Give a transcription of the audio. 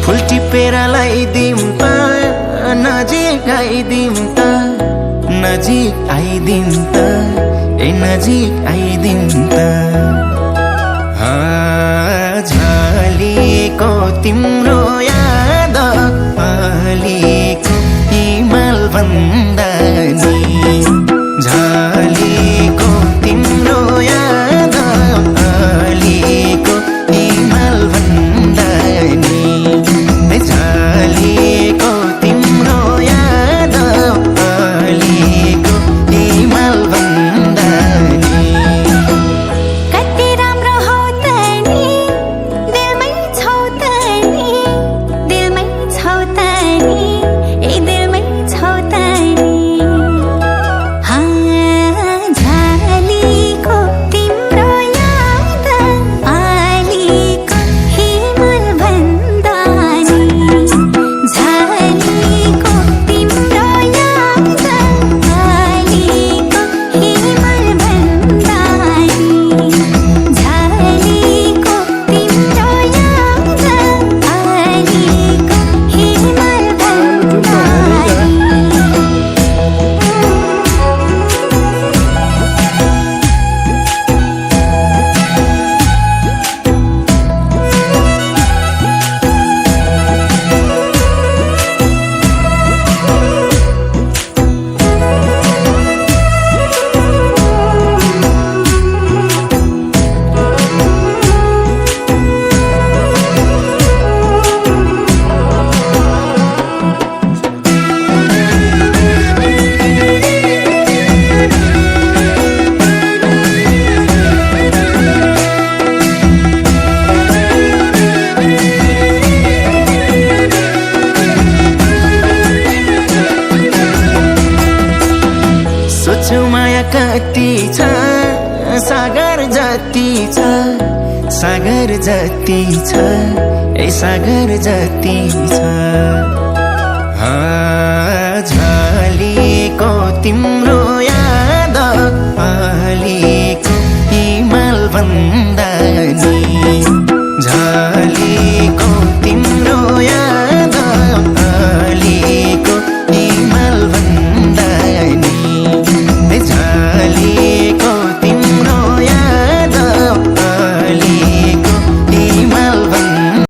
फुल टिपेर लगाइदिउँ त नजिक आइदिउँ त नजिक आइदिउँ त नजिक आइदिउँ त झलेको तिम्रो याद अलिको हिमाल भन्दा नि झलेको तिम्रो याद अलिको हिमाल भन्दा नि झलेको तिम्रो याद अलिको हिमाल भन्दा नि कति राम्रो हौ त नि दिलमै छौ त नि दिलमै छौ त नि ए दिलमै छौ त नि झलेको तिम्रो याद अलिको हिमाल भन्दा नि झलेको तिम्रो याद अलिको हिमाल भन्दा नि झलेको तिम्रो याद अलिको हिमाल भन्दा नि सोच्छु माया कति छ सागर जति छ सागर जति छ ए सागर जति छ झलेको तिम्रो याद अलि